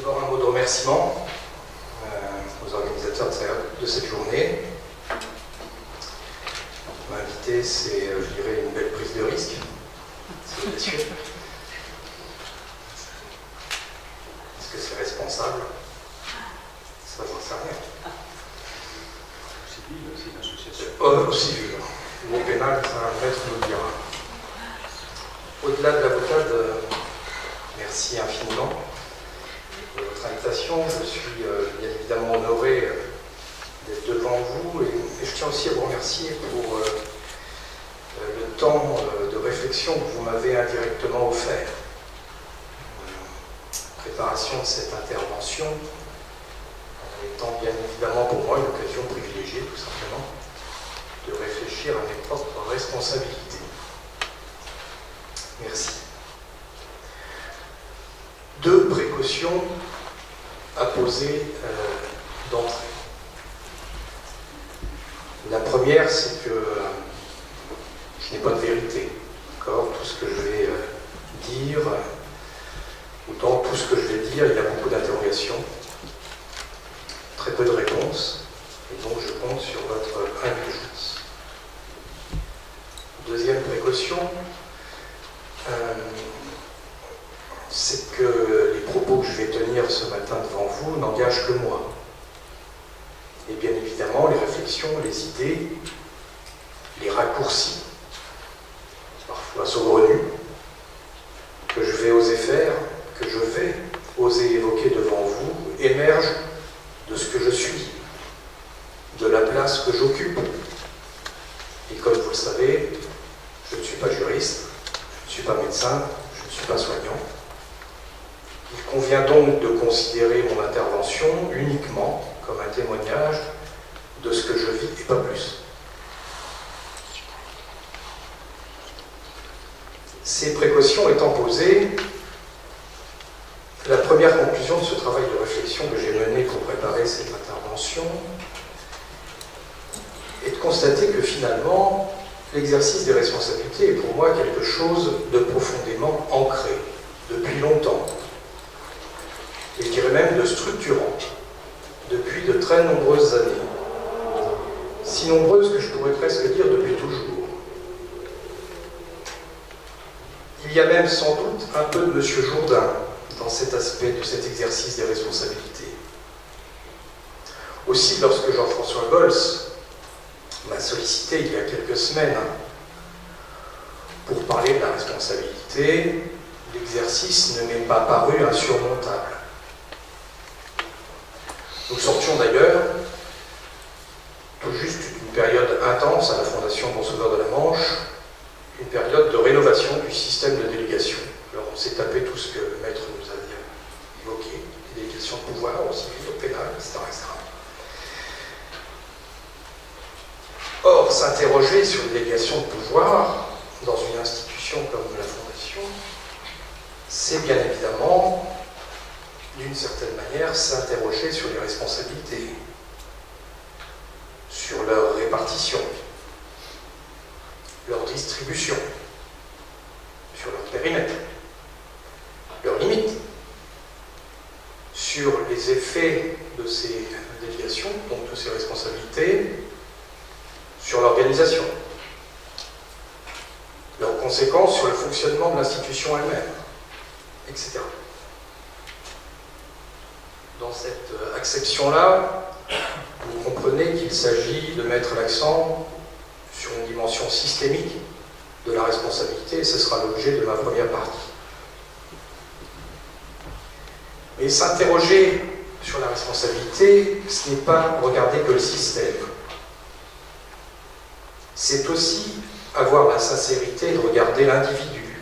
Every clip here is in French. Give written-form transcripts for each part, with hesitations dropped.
D'abord un mot de remerciement aux organisateurs de cette journée. M'inviter, c'est, je dirais, une belle prise de risque. C'est audacieux. Est-ce que c'est responsable? Ça, j'en sais rien. Civil, c'est une association. Au civil. Ou au pénal, ça, un maître nous le dira. Au-delà de la boutade, merci infiniment pour votre invitation. Je suis bien évidemment honoré d'être devant vous et je tiens aussi à vous remercier pour le temps de réflexion que vous m'avez indirectement offert. La préparation de cette intervention étant bien évidemment pour moi une occasion privilégiée, tout simplement, de réfléchir à mes propres responsabilités. Merci. Deux précautions à poser d'entrée. La première, c'est que je n'ai pas de vérité. D'accord ? Tout ce que je vais dire, autant tout ce que je vais dire, il y a beaucoup d'interrogations, très peu de réponses, et donc je compte sur votre indulgence. Deuxième précaution, c'est que les propos que je vais tenir ce matin devant vous n'engagent que moi. Et bien évidemment, les réflexions, les idées, les raccourcis, parfois saugrenus, que je vais oser faire, que je vais oser évoquer devant vous, émergent de ce que je suis, de la place que j'occupe. Et comme vous le savez, je ne suis pas juriste, je ne suis pas médecin, je ne suis pas soignant. Il convient donc de considérer mon intervention uniquement comme un témoignage de ce que je vis et pas plus. Ces précautions étant posées, la première conclusion de ce travail de réflexion que j'ai mené pour préparer cette intervention est de constater que finalement, l'exercice des responsabilités est pour moi quelque chose de profondément ancré, depuis longtemps, et je dirais même de structurant, depuis de très nombreuses années, si nombreuses que je pourrais presque dire depuis toujours. Il y a même sans doute un peu de M. Jourdain dans cet aspect de cet exercice des responsabilités. Aussi, lorsque Jean-François Gols m'a sollicité il y a quelques semaines pour parler de la responsabilité, l'exercice ne m'est pas paru insurmontable. Nous sortions d'ailleurs tout juste une période intense à la Fondation Bon Sauveur de la Manche, une période de rénovation du système de délégation. Alors on s'est tapé tout ce que le maître nous avait évoqué, les délégations de pouvoir au civil, au pénal, etc., etc. Or, s'interroger sur une délégation de pouvoir dans une institution comme la Fondation, c'est bien évidemment, d'une certaine manière, s'interroger sur les responsabilités, sur leur répartition, leur distribution, sur leur périmètre, leurs limites, sur les effets de ces délégations, donc de ces responsabilités, sur l'organisation, leurs conséquences sur le fonctionnement de l'institution elle-même, etc. Dans cette acception-là, vous comprenez qu'il s'agit de mettre l'accent sur une dimension systémique de la responsabilité, et ce sera l'objet de ma première partie. Mais s'interroger sur la responsabilité, ce n'est pas regarder que le système. C'est aussi avoir la sincérité de regarder l'individu,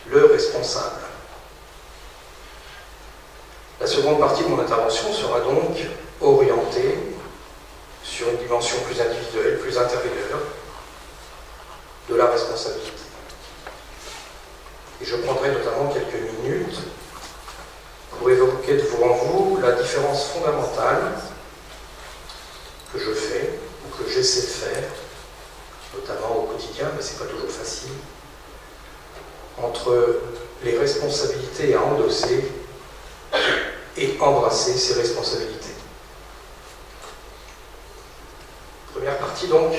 le responsable. La seconde partie de mon intervention sera donc orientée sur une dimension plus individuelle, plus intérieure de la responsabilité. Et je prendrai notamment quelques minutes pour évoquer devant vous la différence fondamentale que je fais, ou que j'essaie de faire, notamment au quotidien, mais ce n'est pas toujours facile, entre les responsabilités à endosser et embrasser ses responsabilités. Première partie donc,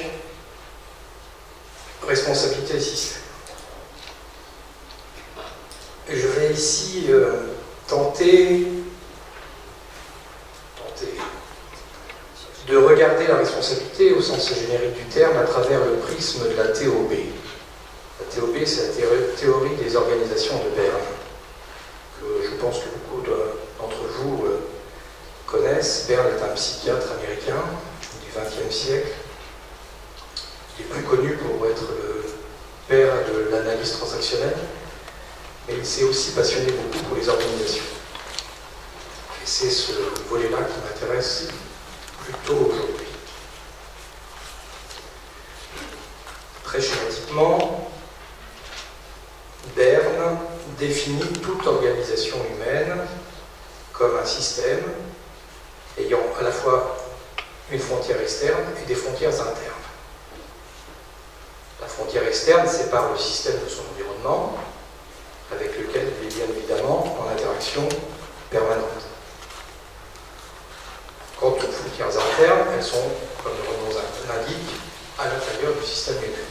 responsabilité et système. Et je vais ici tenter de regarder la responsabilité au sens générique du terme à travers le prisme de la TOB. La TOB, c'est la théorie des organisations de Berne, que je pense que beaucoup d'entre vous connaissent. Berne est un psychiatre américain du XXe siècle. Il est plus connu pour être le père de l'analyse transactionnelle, mais il s'est aussi passionné beaucoup pour les organisations. Et c'est ce volet-là qui m'intéresse plutôt aujourd'hui. Très schématiquement, Berne définit toute organisation humaine comme un système ayant à la fois une frontière externe et des frontières internes. La frontière externe sépare le système de son environnement, avec lequel il est bien évidemment en interaction permanente. Quant aux frontières internes, elles sont, comme le nom l'indique, à l'intérieur du système humain.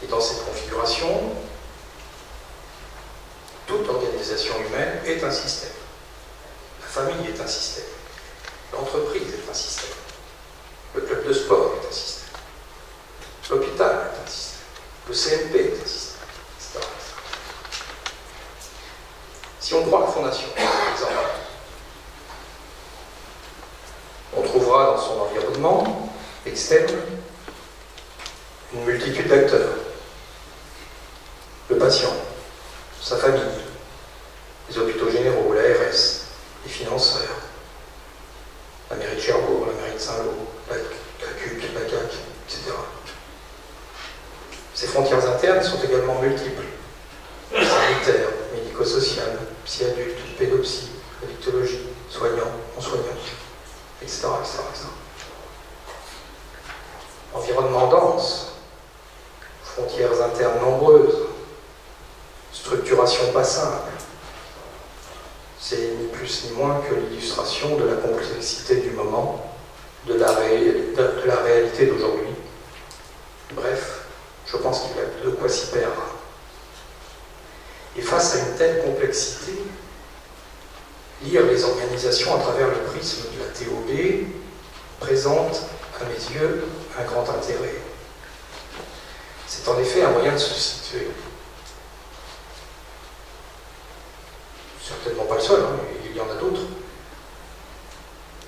Et dans cette configuration, toute organisation humaine est un système. La famille est un système. L'entreprise est un système. Le club de sport est un système. L'hôpital est un système. Le CNP est un système, etc. Si on prend la Fondation, par exemple, on trouvera dans son environnement externe une multitude d'acteurs. Le patient, sa famille, les hôpitaux généraux, l'ARS, les financeurs, la mairie de Cherbourg, la mairie de Saint-Lô, la CUC, la CAC, etc. Ces frontières internes sont également multiples. Sanitaires, médico-sociales, psy-adultes, pédopsie, addictologie, soignants, non-soignants, etc., etc., etc. Environnement dense, frontières internes nombreuses, structuration pas simple. C'est ni plus ni moins que l'illustration de la complexité du moment, de la réalité d'aujourd'hui. Bref, je pense qu'il y a de quoi s'y perdre. Et face à une telle complexité, lire les organisations à travers le prisme de la TOB présente, à mes yeux, un grand intérêt. C'est en effet un moyen de se situer. Certainement pas le seul, hein, il y en a d'autres.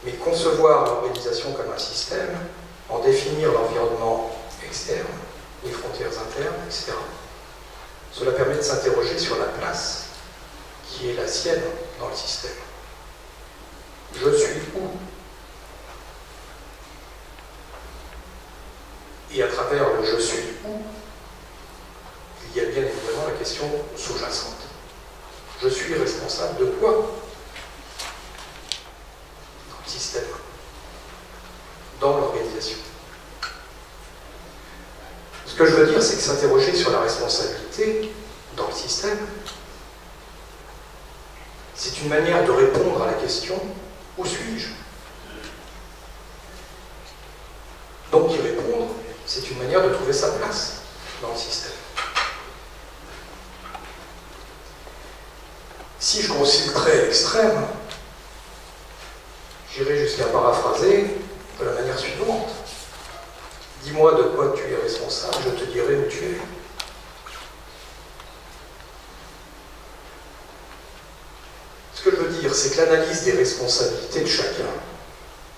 Mais concevoir l'organisation comme un système, en définir l'environnement externe, les frontières internes, etc. Cela permet de s'interroger sur la place qui est la sienne dans le système. Je suis où? Et à travers le « je suis où », il y a bien évidemment la question sous-jacente. Je suis responsable de quoi dans le système, dans l'organisation? Ce que je veux dire, c'est que s'interroger sur la responsabilité dans le système, c'est une manière de répondre à la question « où suis-je » Donc y répondre, c'est une manière de trouver sa place dans le système. Si je consulterais l'extrême, j'irais jusqu'à paraphraser de la manière suivante. Dis-moi de quoi tu es responsable, je te dirai où tu es. Ce que je veux dire, c'est que l'analyse des responsabilités de chacun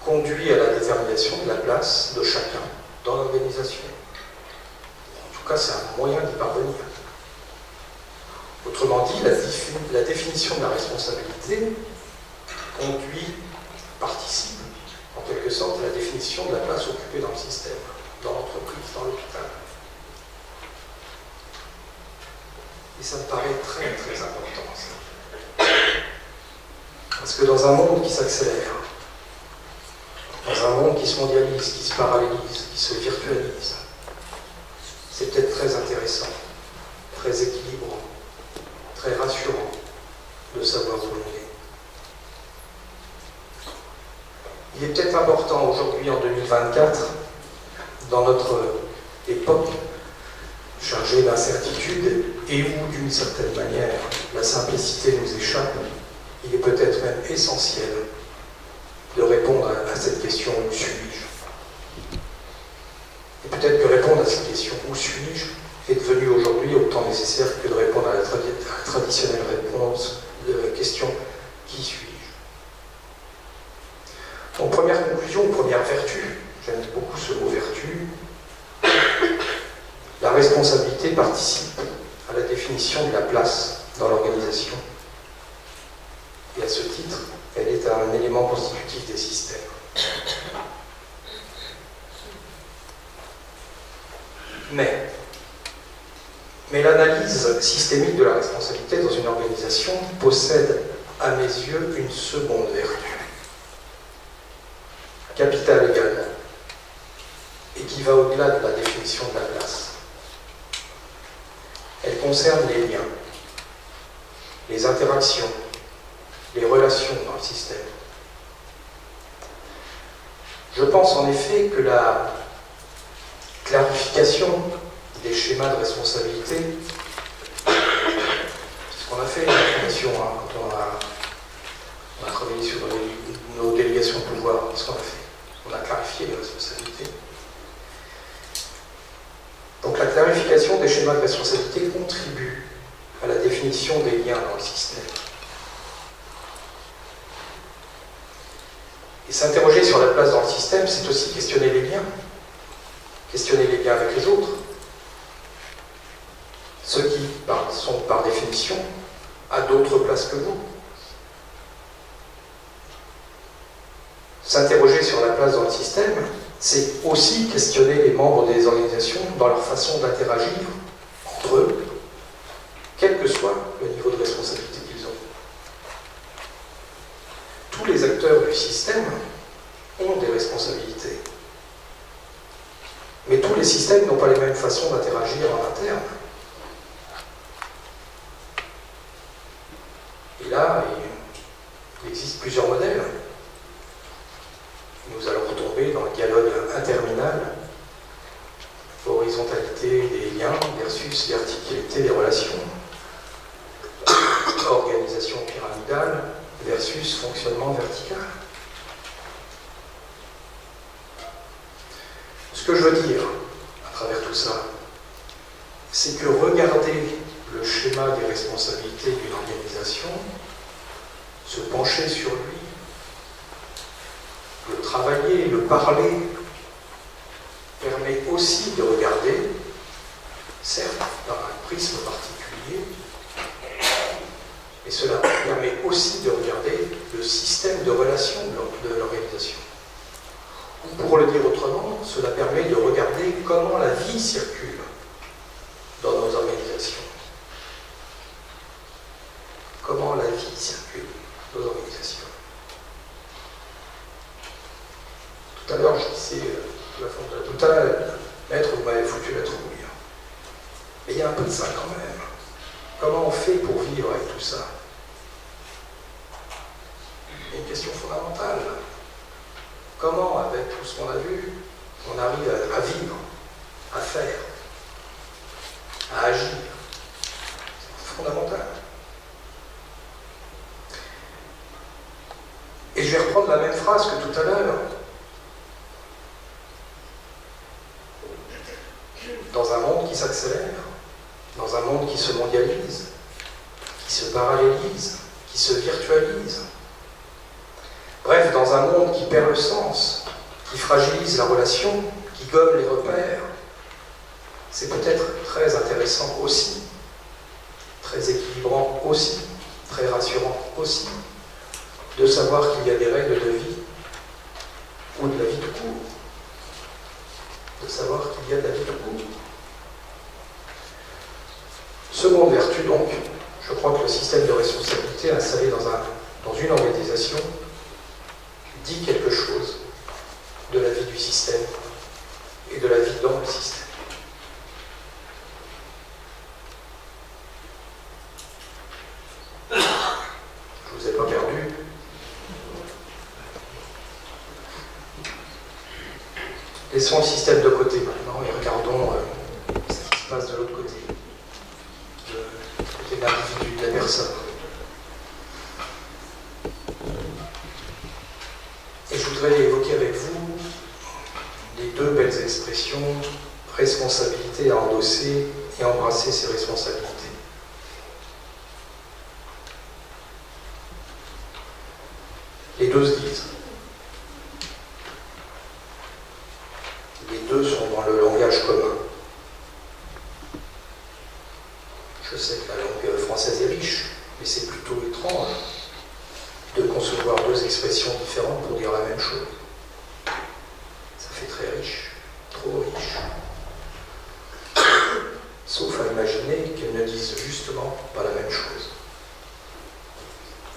conduit à la détermination de la place de chacun dans l'organisation. En tout cas, c'est un moyen d'y parvenir. Autrement dit, la définition de la responsabilité participe, en quelque sorte, à la définition de la place occupée dans le système, dans l'entreprise, dans l'hôpital. Et ça me paraît très, très important, ça. Parce que dans un monde qui s'accélère, dans un monde qui se mondialise, qui se parallélise, qui se virtualise, c'est peut-être très intéressant, très équilibrant, très rassurant de savoir où l'on est. Il est peut-être important aujourd'hui, en 2024, dans notre époque chargée d'incertitudes et où, d'une certaine manière, la simplicité nous échappe, il est peut-être même essentiel de répondre à cette question « Où suis-je » ? Et peut-être que répondre à cette question « Où suis-je » est devenu aujourd'hui autant nécessaire que de répondre à la traditionnelle réponse de la question « Qui suis-je » ? Donc, première conclusion, première vertu, j'aime beaucoup ce mot vertu, la responsabilité participe à la définition de la place dans l'organisation. Et à ce titre, elle est un élément constitutif des systèmes. Mais l'analyse systémique de la responsabilité dans une organisation possède, à mes yeux, une seconde vertu, capitale également, et qui va au-delà de la définition de la place. Elle concerne les liens, les interactions, les relations dans le système. Je pense en effet que la clarification des schémas de responsabilité, c'est ce qu'on a fait dans la commission, quand on a travaillé sur nos délégations de pouvoir, c'est ce qu'on a fait. On a clarifié les responsabilités. Donc la clarification des schémas de responsabilité contribue à la définition des liens dans le système. Et s'interroger sur la place dans le système, c'est aussi questionner les liens avec les autres, ceux qui sont par définition à d'autres places que vous. S'interroger sur la place dans le système, c'est aussi questionner les membres des organisations dans leur façon d'interagir entre eux, quel que soit le niveau de responsabilité qu'ils ont. Tous les acteurs du système ont des responsabilités. Mais tous les systèmes n'ont pas les mêmes façons d'interagir en interne. Et là, il existe plusieurs modèles. Nous allons retomber dans le dialogue interminable, horizontalité des liens versus verticalité des relations, organisation pyramidale versus fonctionnement vertical. Ce que je veux dire à travers tout ça, c'est que regarder le schéma des responsabilités d'une organisation, se pencher sur lui, le travailler, le parler, permet aussi de regarder, certes par un prisme particulier, mais cela permet aussi de regarder le système de relations de l'organisation. Ou pour le dire autrement, cela permet de regarder comment la vie circule dans nos organisations. Comment la vie circule dans nos organisations. Tout à l'heure, je disais, tout à l'heure, maître, vous m'avez foutu la trouille. Mais il y a un peu de ça quand même. Comment on fait pour vivre avec tout ça? Il y a une question fondamentale. Comment, avec tout ce qu'on a vu, on arrive à vivre, à faire, à agir? C'est fondamental. Et je vais reprendre la même phrase que tout à l'heure. Dans un monde qui s'accélère, dans un monde qui se mondialise, qui se parallélise, qui se virtualise, bref, dans un monde qui perd le sens, qui fragilise la relation, qui gomme les repères, c'est peut-être très intéressant aussi, très équilibrant aussi, très rassurant aussi, de savoir qu'il y a des règles de vie, ou de la vie tout court, de savoir qu'il y a de la vie tout court. Seconde vertu donc, je crois que le système de responsabilité installé dans une organisation dit quelque chose de la vie du système et de la vie dans le système. Laissons le système de côté maintenant et regardons ce qui se passe de l'autre côté, du côté de l'individu, de la personne. Et je voudrais évoquer avec vous les deux belles expressions, responsabilité à endosser et embrasser ses responsabilités. Les deux se disent. Les deux sont dans le langage commun. Je sais que la langue française est riche, mais c'est plutôt étrange de concevoir deux expressions différentes pour dire la même chose. Ça fait très riche, trop riche. Sauf à imaginer qu'elles ne disent justement pas la même chose.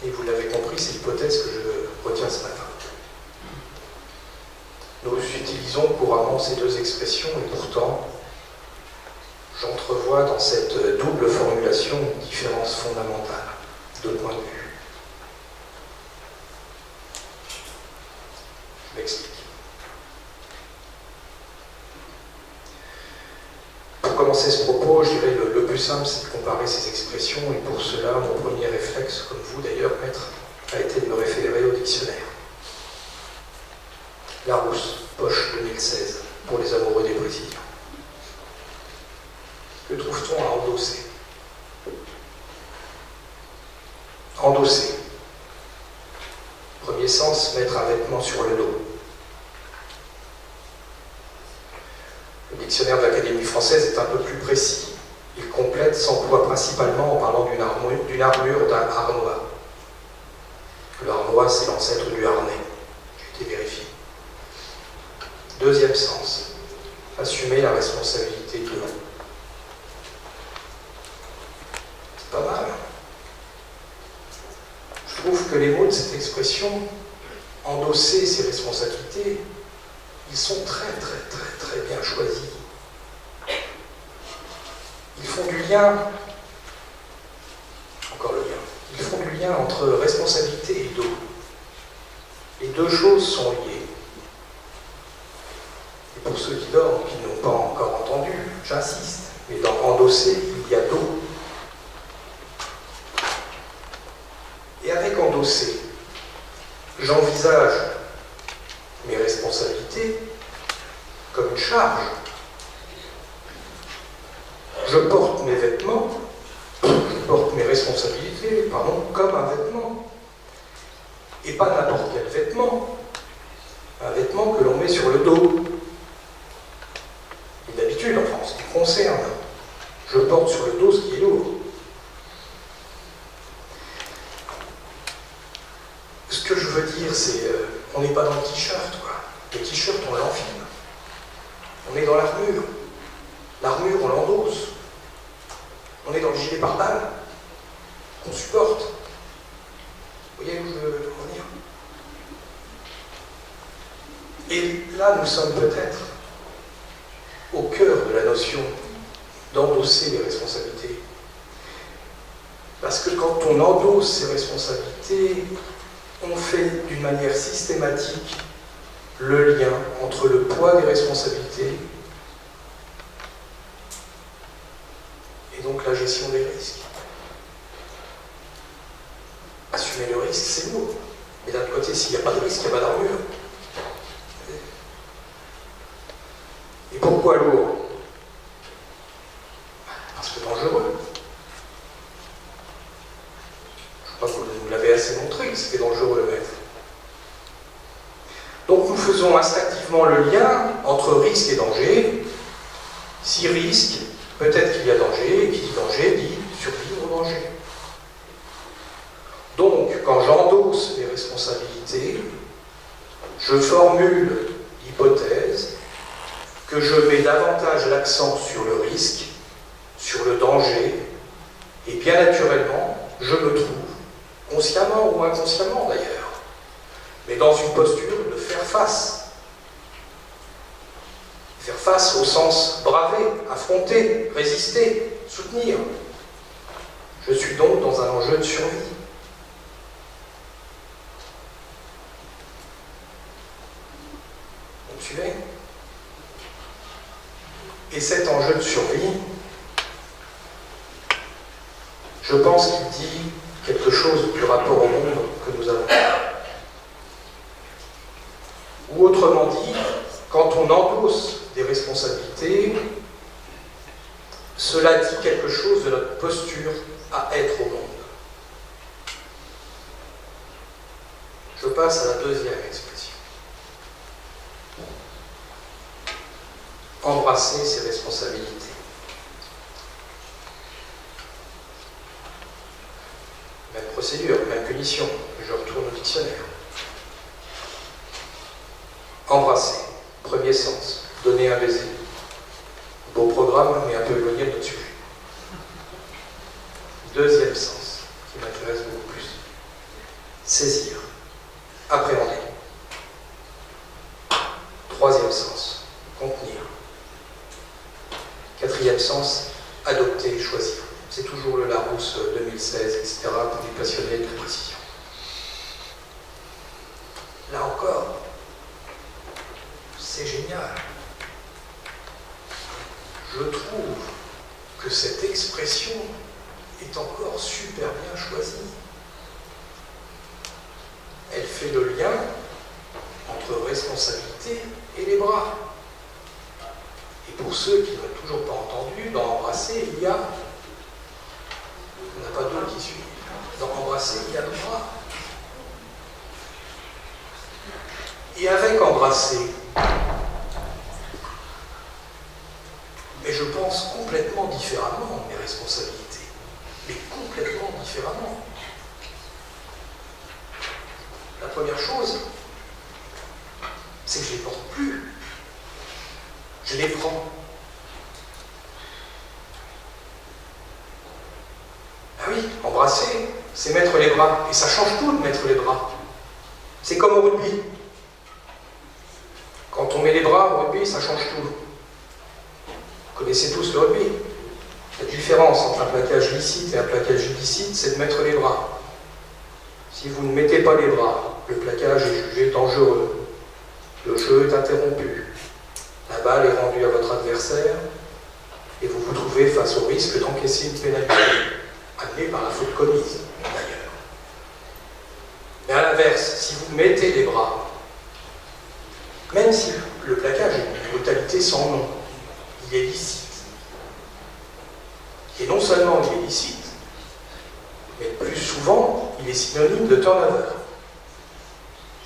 Et vous l'avez compris, c'est l'hypothèse que je retiens ce matin. Nous utilisons couramment ces deux expressions et pourtant, j'entrevois dans cette double formulation une différence fondamentale de point de vue. Je m'explique. Pour commencer ce propos, je dirais le plus simple, c'est de comparer ces expressions, et pour cela, mon premier réflexe, comme vous d'ailleurs, maître, a été de me référer au dictionnaire. Larousse, poche 2016, pour les amoureux des précisions. Que trouve-t-on à endosser? Endosser. Premier sens, mettre un vêtement sur le dos. Le dictionnaire de l'Académie française est un peu plus précis. Il complète, s'emploie principalement en parlant d'une armure, d'un harnois. Le harnois, c'est l'ancêtre du harnais. J'ai été vérifié. Deuxième sens, assumer la responsabilité de l'homme. C'est pas mal. Je trouve que les mots de cette expression, endosser ses responsabilités, ils sont très bien choisis. Ils font du lien, encore le lien, ils font du lien entre responsabilité et dos. Les deux choses sont liées. Et pour ceux qui dorment, qui n'ont pas encore entendu, j'insiste, mais dans endosser, il y a dos. Et avec endosser, j'envisage mes responsabilités comme une charge. Je porte mes vêtements, je porte mes responsabilités, pardon, comme un vêtement. Et pas n'importe quel vêtement. Un vêtement que l'on met sur le dos. Et d'habitude, enfin, en ce qui me concerne, je porte sur le dos ce qui est lourd. Ce que je veux dire, c'est on n'est pas dans le t-shirt, quoi. Le t-shirt, on l'enfile. On est dans l'armure. L'armure, on l'endosse. On est dans le gilet pare-balles qu'on supporte. Vous voyez où je veux en venir? Et là, nous sommes peut-être au cœur de la notion d'endosser les responsabilités. Parce que quand on endosse ces responsabilités, on fait d'une manière systématique le lien entre le poids des responsabilités et donc la gestion des risques. Assumer le risque, c'est lourd. Mais d'un côté, s'il n'y a pas de risque, il n'y a pas d'armure. Et pourquoi lourd? Parce que dangereux. Je crois que vous nous l'avez assez montré que c'était dangereux le maître. Donc nous faisons instinctivement le lien entre risque et danger. Si risque, peut-être qu'il y a danger, et qui dit danger dit survivre au danger. Donc, quand j'endosse mes responsabilités, je formule l'hypothèse que je mets davantage l'accent sur le risque, sur le danger, et bien naturellement, je me trouve, consciemment ou inconsciemment d'ailleurs, mais dans une posture de faire face. Faire face au sens braver, affronter, résister, soutenir. Je suis donc dans un enjeu de survie. Vous me suivez? Et cet enjeu de survie, je pense qu'il dit quelque chose du rapport au monde que nous avons. Ou autrement dit, quand on endosse des responsabilités, cela dit quelque chose de notre posture à être au monde. Je passe à la deuxième expression. Embrasser ses responsabilités. Même procédure, même punition. Je retourne au dictionnaire. Embrasser, premier sens, donner un baiser. Beau programme, mais un peu éloigné de notre sujet. Deuxième sens, qui m'intéresse beaucoup plus. Saisir, appréhender. Troisième sens, contenir. Quatrième sens, adopter et choisir. C'est toujours le Larousse 2016, etc., pour les passionnés de la précision. Là encore, c'est génial. Je trouve que cette expression est encore super bien choisie. Elle fait le lien entre responsabilité et les bras. Et pour ceux qui n'ont toujours pas entendu, dans embrasser, il y a... On n'a pas d'autres qui suivent. Dans embrasser, il y a le bras. Et avec embrasser, mais je pense complètement différemment mes responsabilités. Mais complètement différemment. La première chose, c'est que je ne les porte plus. Je les prends. Ah oui, embrasser, c'est mettre les bras. Et ça change tout de mettre les bras. C'est comme au rugby. Quand on met les bras au rugby, ça change tout. Vous connaissez tous le rugby. La différence entre un plaquage licite et un plaquage illicite, c'est de mettre les bras. Si vous ne mettez pas les bras, le plaquage est jugé dangereux. Le jeu est interrompu. La balle est rendue à votre adversaire et vous vous trouvez face au risque d'encaisser une pénalité, amenée par la faute commise, d'ailleurs. Mais à l'inverse, si vous mettez les bras, même si le plaquage est une brutalité sans nom, il est licite. Et non seulement il est licite, mais plus souvent, il est synonyme de turnover.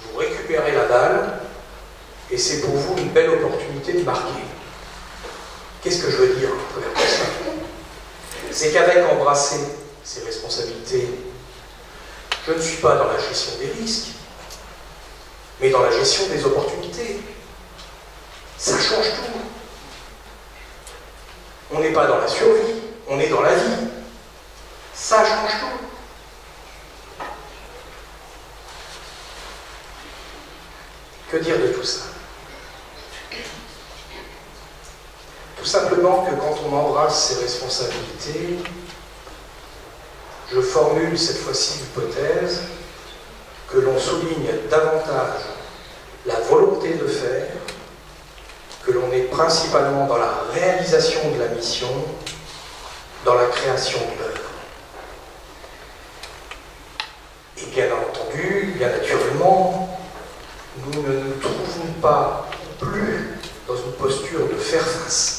Vous récupérez la balle, et c'est pour vous une belle opportunité de marquer. Qu'est-ce que je veux dire à travers tout ça? C'est qu'avec embrasser ses responsabilités, je ne suis pas dans la gestion des risques, mais dans la gestion des opportunités. Ça change tout. On n'est pas dans la survie, on est dans la vie. Ça change tout. Que dire de tout ça? Tout simplement que quand on embrasse ses responsabilités, je formule cette fois-ci l'hypothèse que l'on souligne davantage la volonté de faire, que l'on est principalement dans la réalisation de la mission, dans la création de l'œuvre. Et bien entendu, bien naturellement, nous ne nous trouvons pas plus dans une posture de faire face,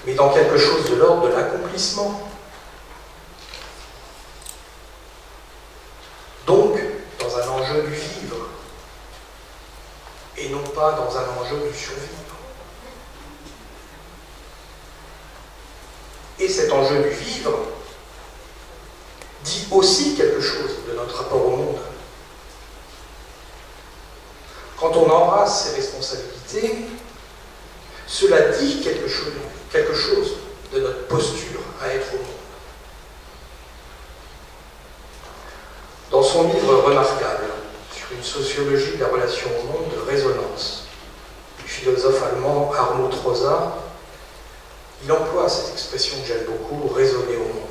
mais dans quelque chose de l'ordre de l'accomplissement. Donc, dans un enjeu du vivre, et non pas dans un enjeu du survivre. Et cet enjeu du vivre dit aussi quelque chose de notre rapport au monde. Quand on embrasse ses responsabilités, cela dit quelque chose de notre posture à être au monde. Dans son livre remarquable sur une sociologie de la relation au monde de résonance, du philosophe allemand Arnold Rosa, il emploie cette expression que j'aime beaucoup, résonner au monde.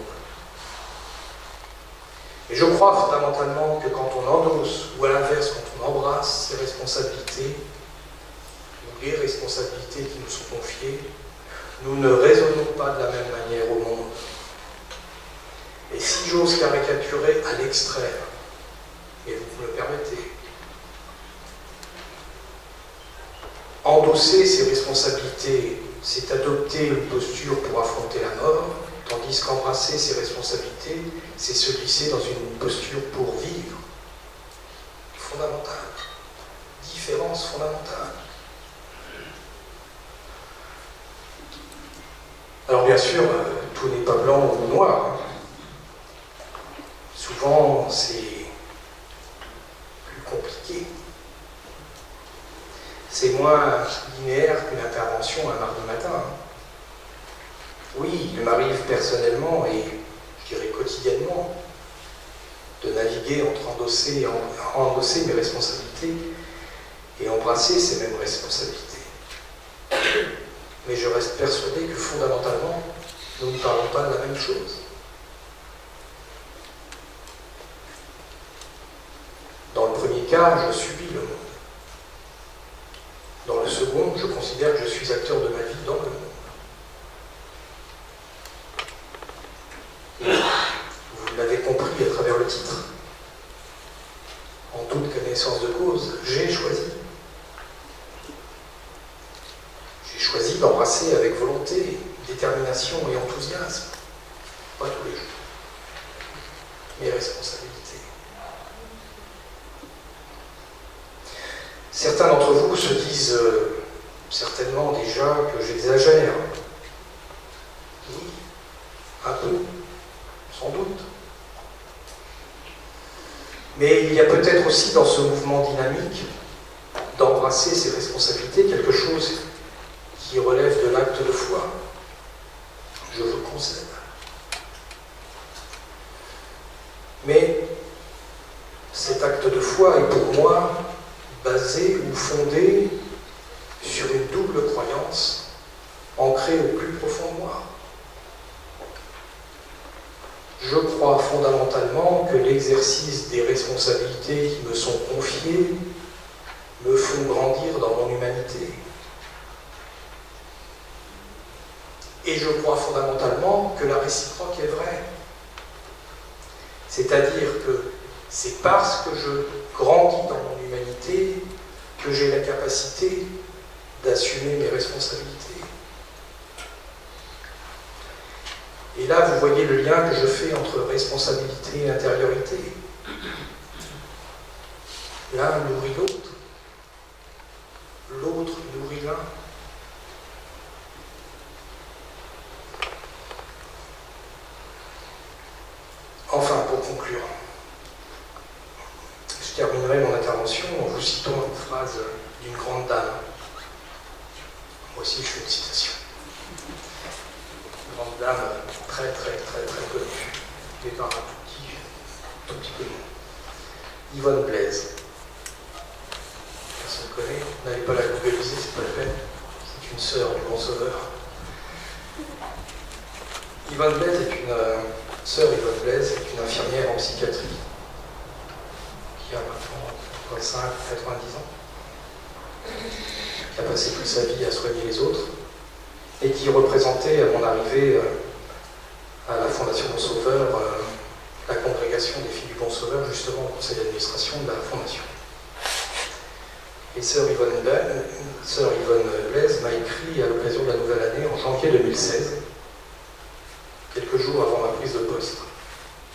Et je crois fondamentalement que quand on endosse, ou à l'inverse, quand on embrasse ses responsabilités, ou les responsabilités, responsabilités qui nous sont confiées, nous ne raisonnons pas de la même manière au monde. Et si j'ose caricaturer à l'extrême, et vous me le permettez, endosser ses responsabilités, c'est adopter une posture pour affronter la mort, tandis qu'embrasser ses responsabilités, c'est se glisser dans une posture pour vivre. Fondamentale. Différence fondamentale. Alors bien sûr, tout n'est pas blanc ou noir. Souvent, c'est plus compliqué. C'est moins linéaire qu'une intervention un mardi matin. Oui, il m'arrive personnellement et je dirais quotidiennement de naviguer entre endosser mes responsabilités et embrasser ces mêmes responsabilités. Mais je reste persuadé que fondamentalement, nous ne parlons pas de la même chose. Dans le premier cas, je subis le monde. Dans le second, je considère que je suis acteur de ma vie dans le monde. Vous l'avez compris à travers le titre. En toute connaissance de cause, j'ai choisi. J'ai choisi d'embrasser avec volonté, détermination et enthousiasme, pas tous les jours, mes responsabilités. Certains d'entre vous se disent certainement déjà que j'exagère. Oui, un peu, sans doute. Mais il y a peut-être aussi dans ce mouvement dynamique d'embrasser ses responsabilités quelque chose qui relève de l'acte de foi. Je vous le concède. Mais cet acte de foi est pour moi basé ou fondé sur une double croyance ancrée au plus profond de moi. Je crois fondamentalement que l'exercice des responsabilités qui me sont confiées me font grandir dans mon humanité. Et je crois fondamentalement que la réciproque est vraie. C'est-à-dire que c'est parce que je grandis dans mon humanité que j'ai la capacité d'assumer mes responsabilités. Et là, vous voyez le lien que je fais entre responsabilité et intériorité. L'un nourrit l'autre, l'autre nourrit l'un. Enfin, pour conclure, je terminerai mon intervention en vous citant une phrase d'une grande dame. Moi aussi, je fais une citation. Une grande dame très connue, mais par un tout petit peu moins. Yvonne Blaise. Personne ne connaît, n'allez pas la googliser, c'est pas la peine. C'est une sœur du Bon Sauveur. Yvonne Blaise est une sœur Yvonne Blaise est une infirmière en psychiatrie qui a maintenant 90 ans, qui a passé toute sa vie à soigner les autres et qui représentait à mon arrivée à la Fondation Bon Sauveur la congrégation des filles du Bon Sauveur, justement au conseil d'administration de la Fondation. Et sœur Yvonne Blaise m'a écrit à l'occasion de la nouvelle année en janvier 2016, quelques jours avant ma prise de poste.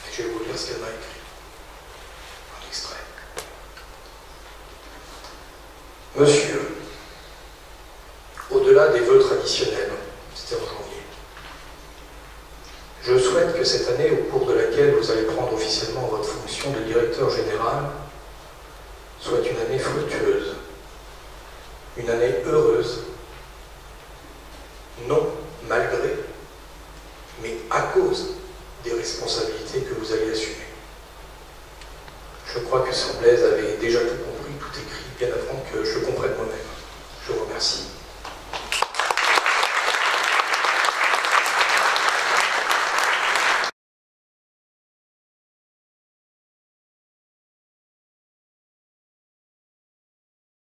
Et je vais vous lire ce qu'elle m'a écrit. Un extrait. Monsieur, au-delà des vœux traditionnels, c'était en janvier, je souhaite que cette année, au cours de laquelle vous allez prendre officiellement votre fonction de directeur général, soit une année fructueuse, une année heureuse, non malgré, mais à cause des responsabilités que vous allez assumer. Je crois que Sœur Blaise avait déjà tout compris, tout écrit, bien avant que je le comprenne moi-même. Je vous remercie.